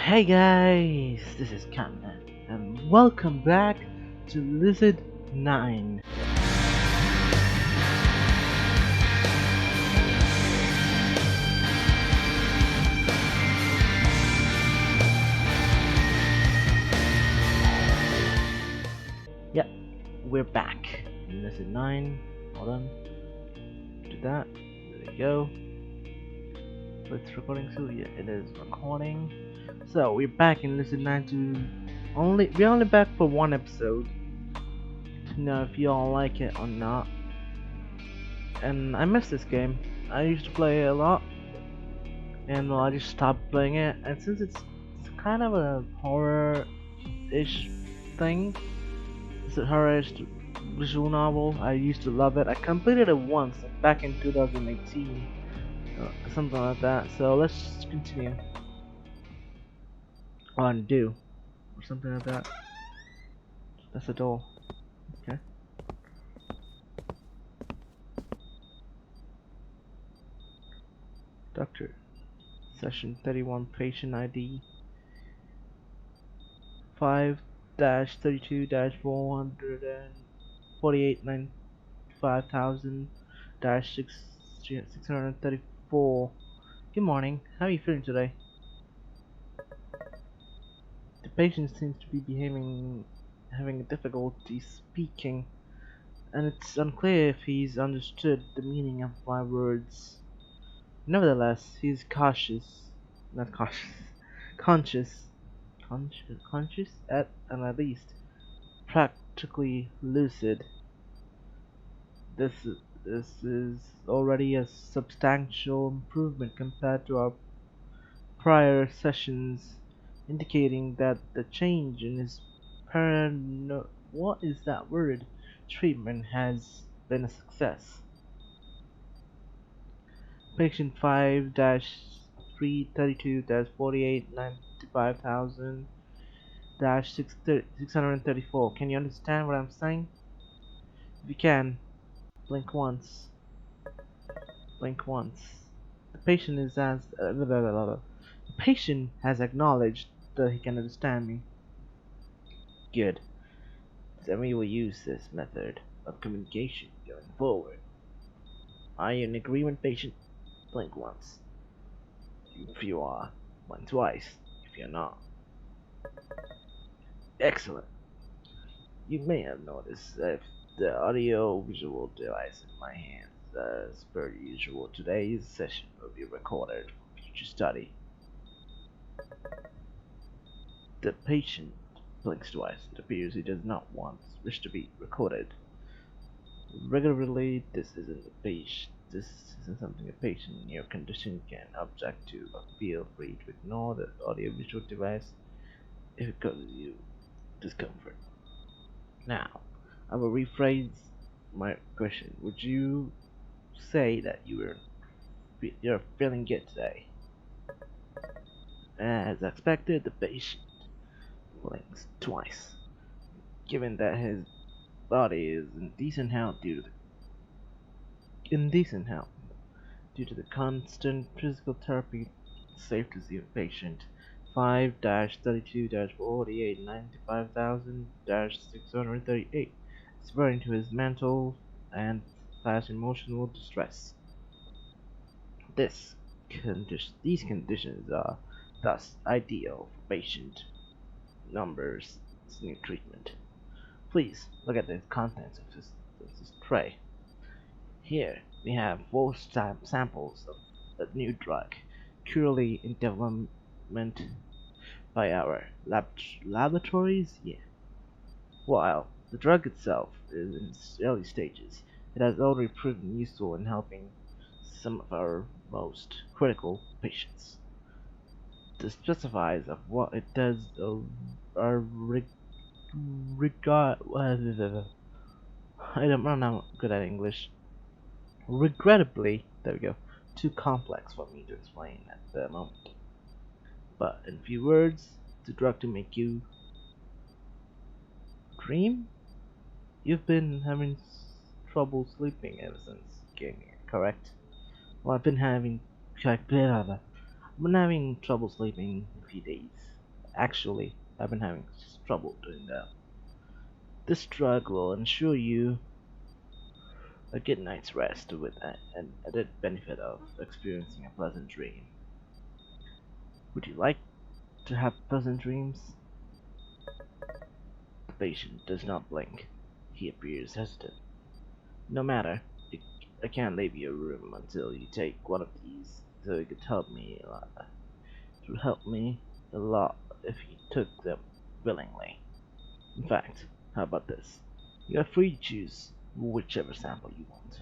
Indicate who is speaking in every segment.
Speaker 1: Hey guys, this is Captain, and welcome back to Lucid9. Yep, we're back in Lucid9. Hold on, do that. There we go. It's recording soon. Yeah, it is recording. So we're back in Lucid9 to we're only back for one episode to know if y'all like it or not. And I miss this game. I used to play it a lot, and well, I just stopped playing it. And since it's kind of a horror-ish thing, it's a horror-ish visual novel. I used to love it. I completed it once, back in 2018, something like that. So let's continue on do or something like that. That's a door. Okay. Doctor. Session 31, patient ID 5-32-495,634. Good morning. How are you feeling today? The patient seems to be having difficulty speaking, and it's unclear if he's understood the meaning of my words. Nevertheless, he's not cautious, conscious, conscious at least practically lucid. This is already a substantial improvement compared to our prior sessions, indicating that the change in his what is that word treatment has been a success. Patient 5-332-4895,634. Can you understand what I'm saying? If you can, blink once. Blink once. The patient is as the patient has acknowledged that he can understand me. Good. Then we will use this method of communication going forward. Are you in agreement, patient? Blink once. If you are, blink twice. If you're not. Excellent. You may have noticed that the audio visual device in my hands, as per usual, today's session will be recorded for future study. The patient blinks twice. It appears he does not wish to be recorded. Regularly, this isn't something a patient in your condition can object to, but feel free to ignore the audio-visual device if it causes you discomfort. Now, I will rephrase my question. Would you say that you're feeling good today? As expected, the patient blinks twice. Given that his body is in decent health due to the constant physical therapy, it's safe to see a patient 5-32-4895,638 referring to his mental and emotional distress. These conditions are thus ideal for patient numbers new treatment. Please look at the contents of this tray. Here we have 4 samples of a new drug currently in development by our laboratories. Yeah. While the drug itself is in its early stages, it has already proven useful in helping some of our most critical patients. The specifies of what it does are regard. I'm not good at English. Regrettably, there we go, too complex for me to explain at the moment. But in few words, the drug to make you dream. You've been having trouble sleeping ever since you came here, correct? Well, I've been having trouble sleeping a few days. Actually, I've been having trouble doing that. This drug will ensure you a good night's rest with an added benefit of experiencing a pleasant dream. Would you like to have pleasant dreams? The patient does not blink. He appears hesitant. No matter, I can't leave your room until you take one of these, so it could help me a lot. It would help me a lot if you took them willingly. In fact, how about this? You are free to choose whichever sample you want.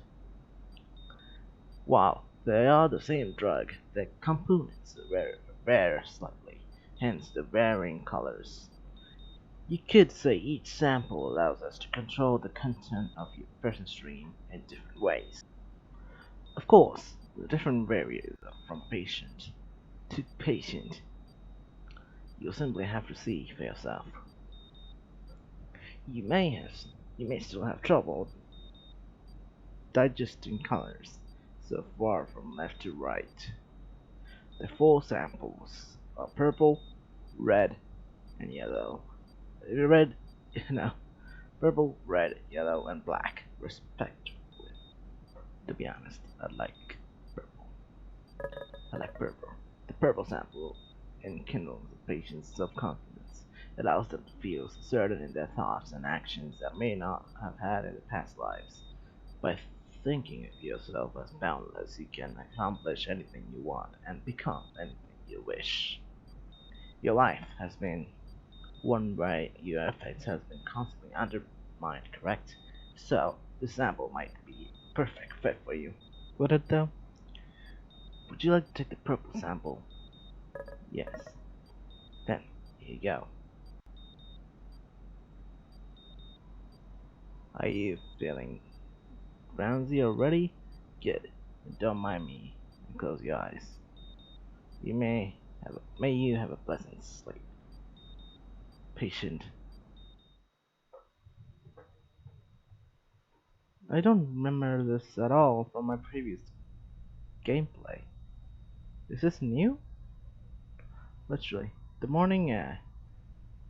Speaker 1: While they are the same drug, their components vary slightly, hence the varying colors. You could say each sample allows us to control the content of your person stream in different ways. Of course, the different varies from patient to patient. You'll simply have to see for yourself. You may have, you may still have trouble digesting colors, so far from left to right. The four samples are purple, red, and yellow. Red, no, purple, red, yellow, and black, respectively. To be honest, purple. I like purple. The purple sample enkindles the patient's self-confidence, allows them to feel certain in their thoughts and actions that may not have had in the past lives. By thinking of yourself as boundless, you can accomplish anything you want and become anything you wish. Your life has been one where your efforts has been constantly undermined, correct? So, the sample might be a perfect fit for you. Would it though? Would you like to take the purple sample? Yes. Then, here you go. Are you feeling drowsy already? Good. Don't mind me and close your eyes. May you have a pleasant sleep. Patient. I don't remember this at all from my previous gameplay. Is this new? Literally, the morning air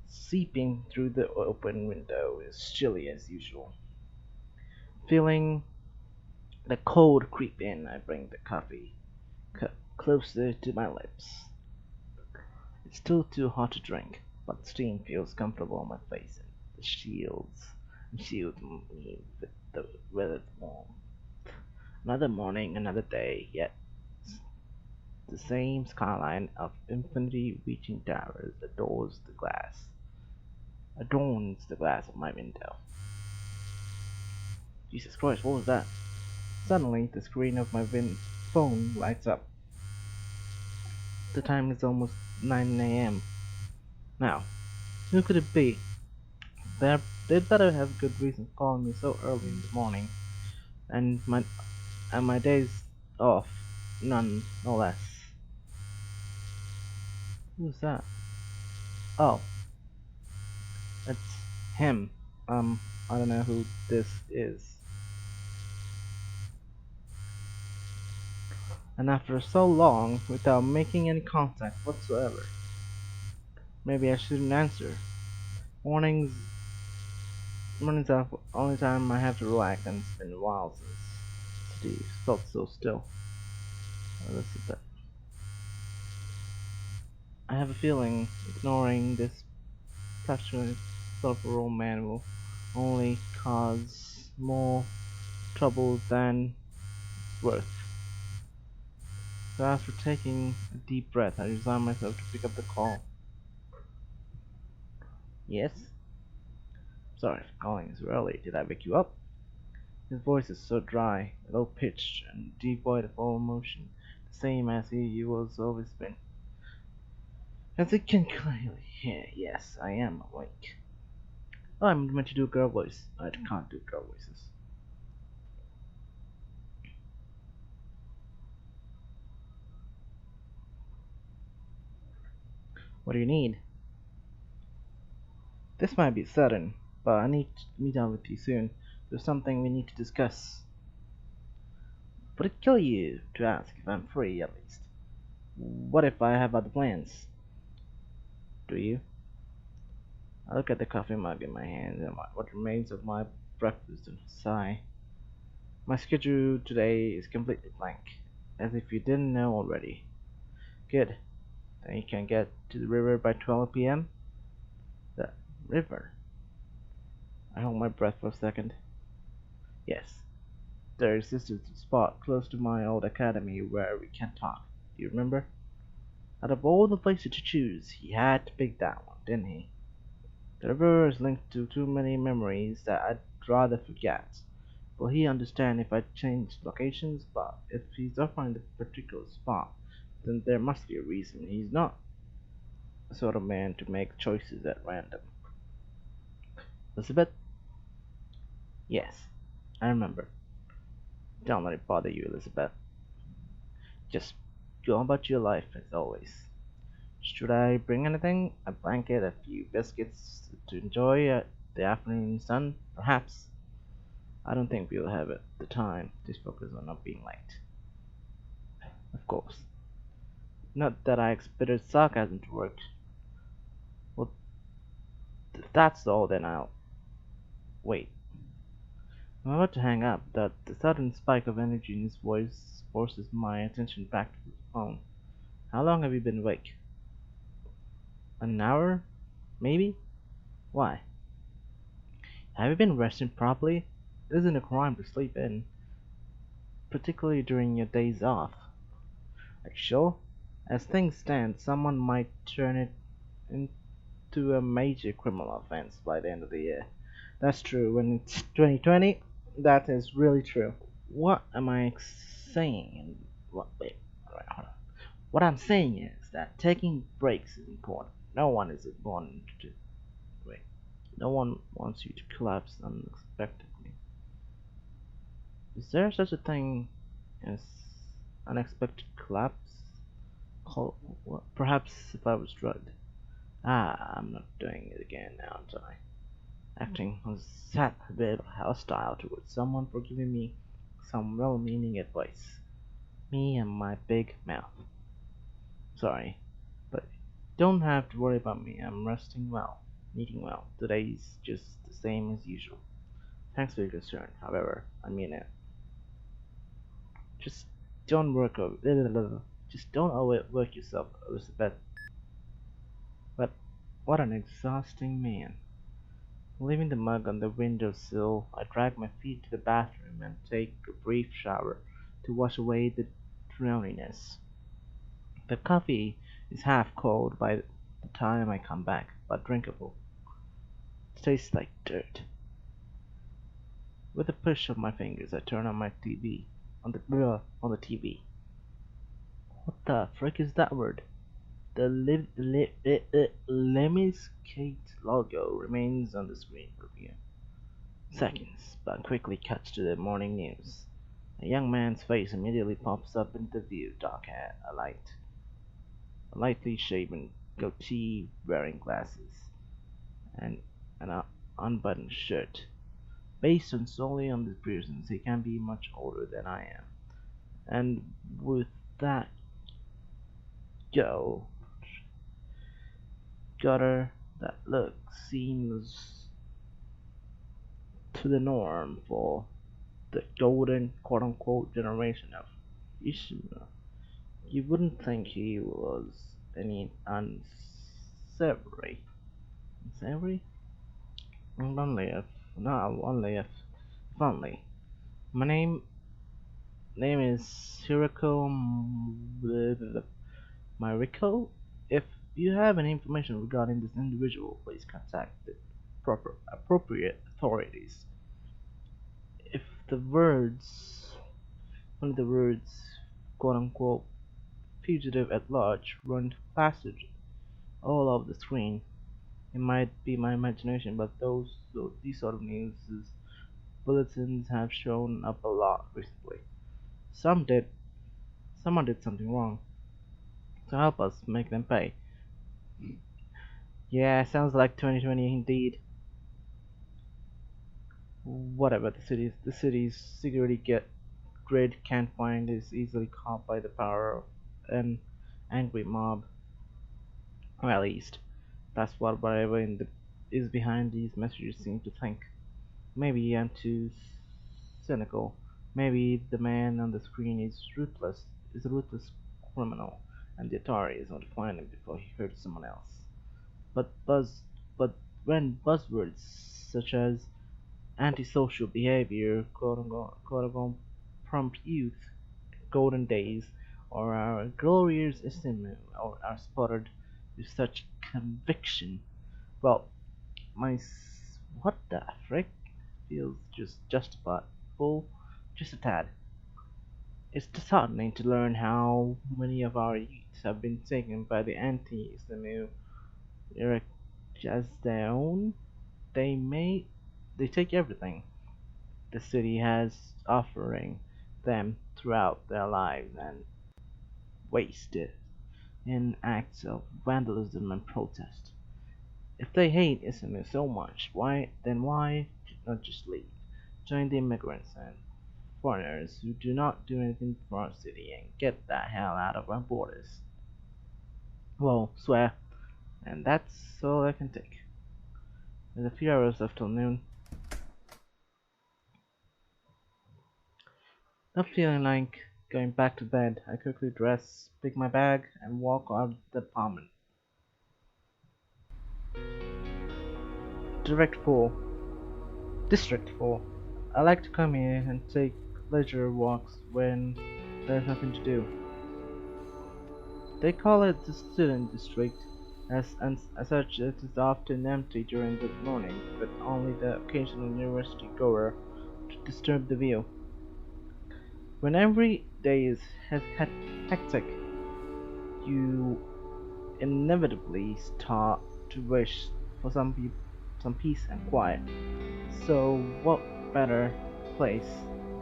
Speaker 1: seeping through the open window is chilly as usual. Feeling the cold creep in, I bring the coffee cup closer to my lips. It's still too hot to drink, but the steam feels comfortable on my face and the shield me with its warmth. Another morning, another day, yet the same skyline of infinity reaching towers adorns the glass of my window. Jesus Christ, what was that? Suddenly, the screen of my phone lights up. The time is almost 9 a.m. Now, who could it be? They'd better have good reason for calling me so early in the morning, and my day's off, none no less. Who's that? Oh, it's him. I don't know who this is. And after so long, without making any contact whatsoever, maybe I shouldn't answer. Mornings, mornings are the only time I have to relax, and it's been a while since the city felt so still. Let's see that. I have a feeling ignoring this passionate, thoughtful man will only cause more trouble than it's worth. So after taking a deep breath, I resign myself to pick up the call. Yes? Sorry for calling so early. Did I wake you up? His voice is so dry, low pitched, and devoid of all emotion, the same as he was always been. As you can clearly hear, yes, I am awake. Oh, I'm meant to do girl voice. I can't do girl voices. What do you need? This might be sudden, but I need to meet up with you soon. There's something we need to discuss. Would it kill you to ask if I'm free, at least? What if I have other plans? do you? I look at the coffee mug in my hand and what remains of my breakfast and sigh. My schedule today is completely blank, as if you didn't know already. Good. Then you can get to the river by 12 p.m.? The river? I hold my breath for a second. Yes, there existed a spot close to my old academy where we can talk. Do you remember? Out of all the places to choose, he had to pick that one, didn't he? The river is linked to too many memories that I'd rather forget. Will he understand if I change locations? But if he's offering the particular spot, then there must be a reason. He's not the sort of man to make choices at random. Elizabeth? Yes, I remember. Don't let it bother you, Elizabeth. Just go about your life as always. Should I bring anything? A blanket, a few biscuits to enjoy the afternoon sun? Perhaps. I don't think we'll have the time to focus on not being late. Of course. Not that I expected sarcasm to work. Well, if that's all, then I'll wait. I'm about to hang up, but the sudden spike of energy in his voice forces my attention back to the phone. How long have you been awake? An hour? Maybe? Why? Have you been resting properly? It isn't a crime to sleep in, particularly during your days off. Like, sure, as things stand, someone might turn it into a major criminal offense by the end of the year. That's true. When it's 2020, that is really true. What am I saying? Wait, alright, hold on. What I'm saying is that taking breaks is important. No one is born to wait. No one wants you to collapse unexpectedly. Is there such a thing as unexpected collapse? Perhaps if I was drugged. I'm not doing it again now, am I? Acting was that a bit hostile towards someone for giving me some well-meaning advice. Me and my big mouth. Sorry, but don't have to worry about me. I'm resting well, eating well. Today's just the same as usual. Thanks for your concern, however, I mean it. Just don't work over. Just don't overwork yourself, Elizabeth. But what an exhausting man. Leaving the mug on the windowsill, I drag my feet to the bathroom and take a brief shower to wash away the drowniness. The coffee is half cold by the time I come back, but drinkable. It tastes like dirt. With a push of my fingers, I turn on my TV. On the TV. What the frick is that word? The Lemniscate logo remains on the screen for a few seconds, but quickly cuts to the morning news. A young man's face immediately pops up into view, dark hair, a lightly shaven goatee, wearing glasses, and an unbuttoned shirt. Based on solely on the appearance, he can be much older than I am. And with that go gutter, that look seems to the norm for the golden quote unquote generation of Ishmael. You wouldn't think he was any unsavory. Unsavory? Only if, no, only if only. My name is Hiroko Mariko. If you have any information regarding this individual, please contact the appropriate authorities. If the words, one of the words, quote unquote, fugitive at large, run plastered all over the screen, it might be my imagination, but these sort of news bulletins have shown up a lot recently. Some did, someone did something wrong, so help us make them pay. Yeah, sounds like 2020 indeed. Whatever, the city's security grid can't find is easily caught by the power of an angry mob. Or at least, That's what whatever is behind these messages seem to think. Maybe I'm too cynical. Maybe the man on the screen is a ruthless criminal, and the authorities want to find him before he hurts someone else. But but when buzzwords such as antisocial behavior, quote unquote, prompt youth, golden days, or our glorious esteem are spotted with such conviction, well, what the frick feels just justifiable, just a tad. It's disheartening to learn how many of our youths have been taken by the anti-Islamu Iraq as their own. They may they take everything the city has offering them throughout their lives and waste it in acts of vandalism and protest. If they hate Islam so much, why not just leave? Join the immigrants and foreigners who do not do anything for our city and get the hell out of our borders. Well, swear, and that's all I can take. There's a few hours left till noon. Not feeling like going back to bed, I quickly dress, pick my bag, and walk out of the apartment. Direct 4. District 4. I like to come here and take leisure walks when there's nothing to do. They call it the student district, as such it is often empty during the morning, with only the occasional university goer to disturb the view. When every day is hectic, you inevitably start to wish for some peace and quiet. So what better place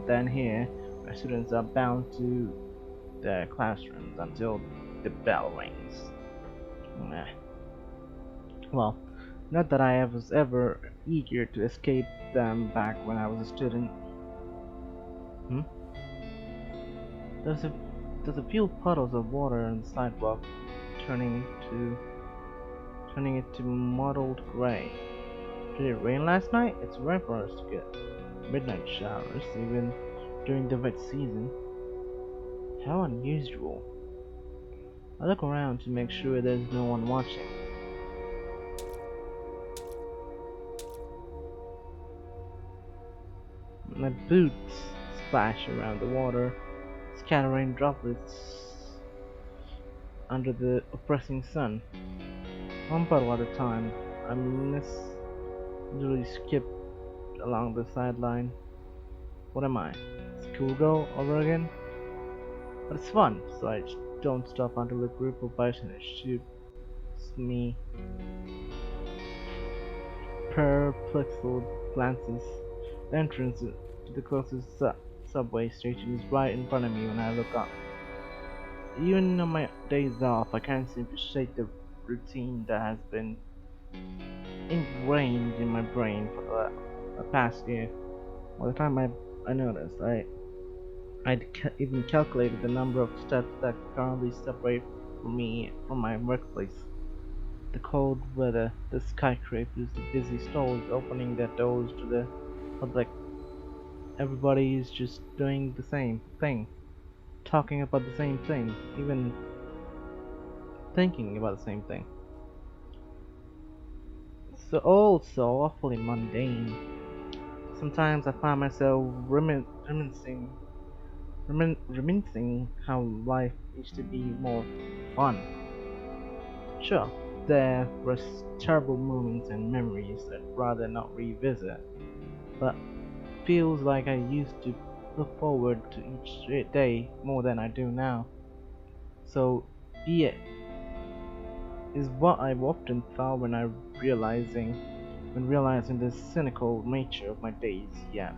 Speaker 1: than here, where students are bound to their classrooms until the bell rings? Meh. Well, not that I was ever eager to escape them back when I was a student. Hmm? There's a there's a few puddles of water on the sidewalk, turning to turning it to mottled gray. Did it rain last night? It's rare for us to get midnight showers, even during the wet season. How unusual. I look around to make sure there's no one watching. My boots splash around the water, scattering droplets under the oppressing sun. One puddle at a time, I literally skip along the sideline. What am I? Schoolgirl over again? But it's fun, so I don't stop until a group of bystanders shoots me perplexed glances. The entrance to the closest subway station is right in front of me when I look up. Even on my days off, I can't seem to shake the routine that has been ingrained in my brain for the past year. By the time I noticed, even calculated the number of steps that currently separate me from my workplace. The cold weather, the skyscrapers, the busy stores opening their doors to the public. Everybody is just doing the same thing, talking about the same thing, even thinking about the same thing. So all so awfully mundane. Sometimes I find myself reminiscing how life used to be more fun. Sure, there were terrible moments and memories I'd rather not revisit, but feels like I used to look forward to each day more than I do now. So, be it is what I've often thought when realizing the cynical nature of my days. Yeah,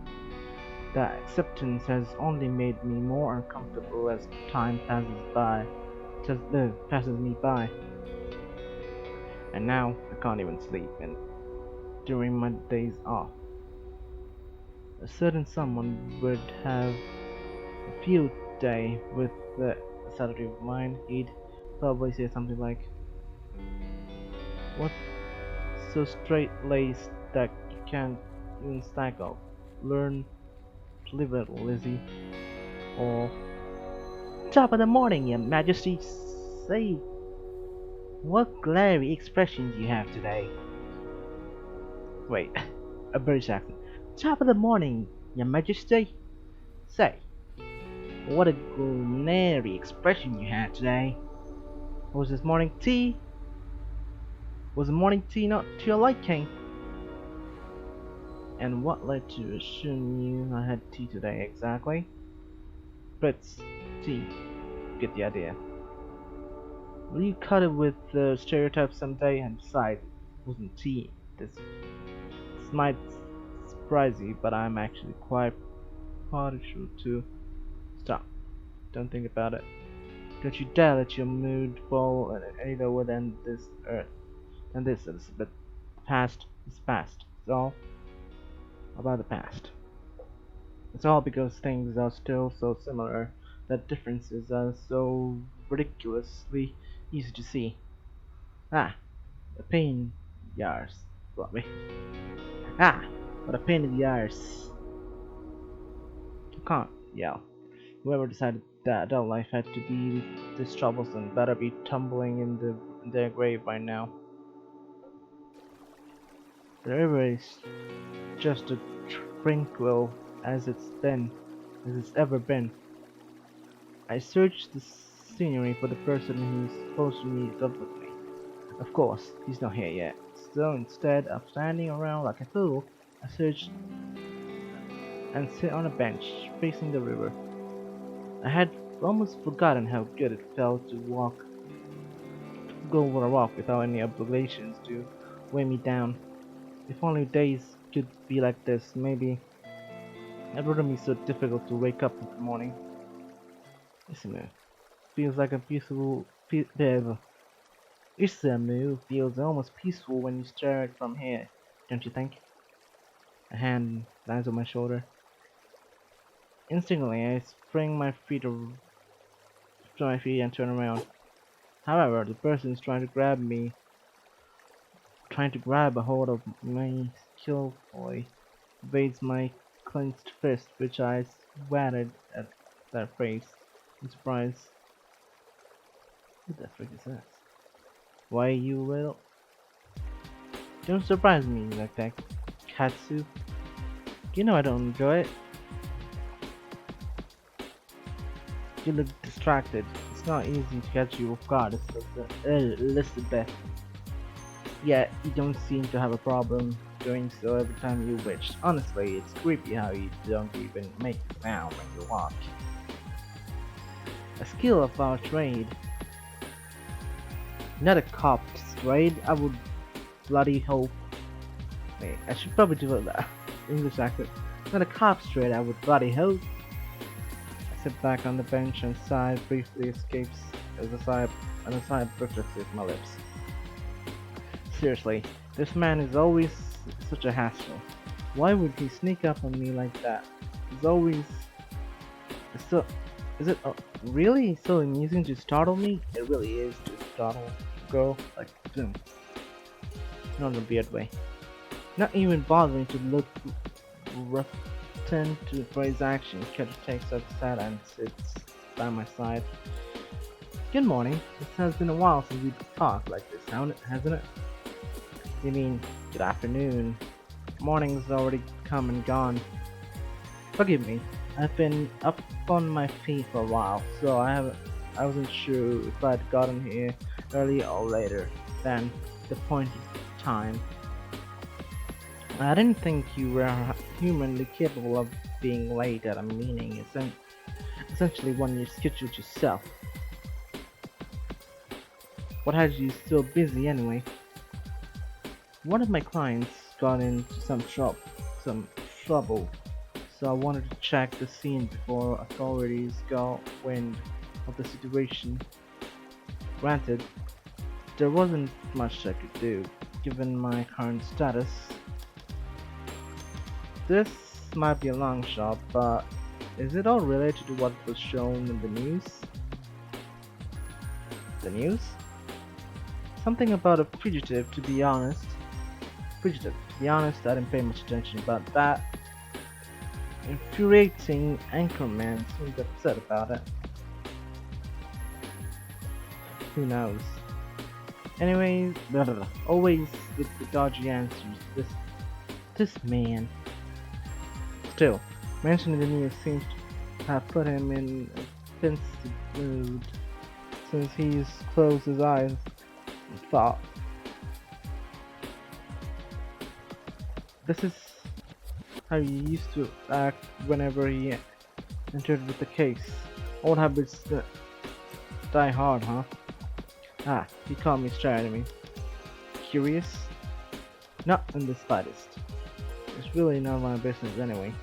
Speaker 1: that acceptance has only made me more uncomfortable as time passes me by, and now I can't even sleep. And during my days off, a certain someone would have a field day with the Saturday of mine. He'd probably say something like, What so straight-laced that you can't even stack up? Learn to live it, Lizzie. Or top of the morning, Your Majesty. Say, what glary expressions you have today. Wait, a British accent. Top of the morning, Your Majesty. Say, what a glary expression you had today. Was this morning tea? Was the morning tea not to your liking? And what led to assume you I had tea today exactly? Brits, tea. Get the idea. Will you cut it with the stereotypes someday? And besides, it wasn't tea. This might surprise you, but I'm actually quite partial to. Stop. Don't think about it. Don't you dare let your mood fall any lower than this earth. And this, Elizabeth. Past is past. It's all about the past. It's all because things are still so similar that differences are so ridiculously easy to see. Ah, a pain in the arse. Bobby. Ah, what a pain in the arse. You can't yell. Whoever decided that adult life had to be this troublesome better be tumbling in their grave by now. The river is just as tranquil as it's ever been. I searched the scenery for the person who's supposed to meet up with me. Of course, he's not here yet. So instead of standing around like a fool, I searched and sit on a bench facing the river. I had almost forgotten how good it felt to go for a walk without any obligations to weigh me down. If only days could be like this, maybe it wouldn't be so difficult to wake up in the morning. Listen, feels like a peaceful, Isamu feels almost peaceful when you stare at it from here, don't you think? A hand lands on my shoulder. Instantly, I spring to my feet and turn around. However, the person is trying to grab a hold of me skillfully, evades my clenched fist, which I swatted at their face in surprise. What the frick is that? Why, you little... Don't surprise me like that, Katsu. You know I don't enjoy it. You look distracted. It's not easy to catch you off guard, Elizabeth. Yet, you don't seem to have a problem doing so every time you wish. Honestly, it's creepy how you don't even make a sound when you walk. A skill of our trade. Not a cop's trade, I would bloody hope. Wait, I should probably do that English accent. Not a cop's trade, I would bloody hope. I sit back on the bench and sigh briefly escapes as a sigh reflexes my lips. Seriously, this man is always such a hassle. Why would he sneak up on me like that? He's always so. Is it really so amusing to startle me? It really is to startle a girl like boom. Not in a weird way. Not even bothering to look reluctant for his actions. Ketch takes up his hat and sits by my side. Good morning. It has been a while since we talked like this, hasn't it? You mean, good afternoon. Morning's already come and gone. Forgive me, I've been up on my feet for a while, so I wasn't sure if I'd gotten here earlier or later than the appointed time. I didn't think you were humanly capable of being late at a meeting, essentially when you scheduled yourself. What had you so busy anyway? One of my clients got into some trouble, so I wanted to check the scene before authorities got wind of the situation. Granted, there wasn't much I could do, given my current status. This might be a long shot, but is it all related to what was shown in the news? The news? Something about a fugitive, to be honest. Fugitive. To be honest, I didn't pay much attention about that. Infuriating Anchorman seemed upset about it. Who knows? Anyways, blah, blah, blah. Always with the dodgy answers. This man. Still, mentioning the news seems to have put him in a pensive mood, since he's closed his eyes and thought. This is how he used to act whenever he entered with the case. Old habits that die hard, huh? Ah, he caught me staring at me. Curious? Not in the slightest. It's really none of my business anyway.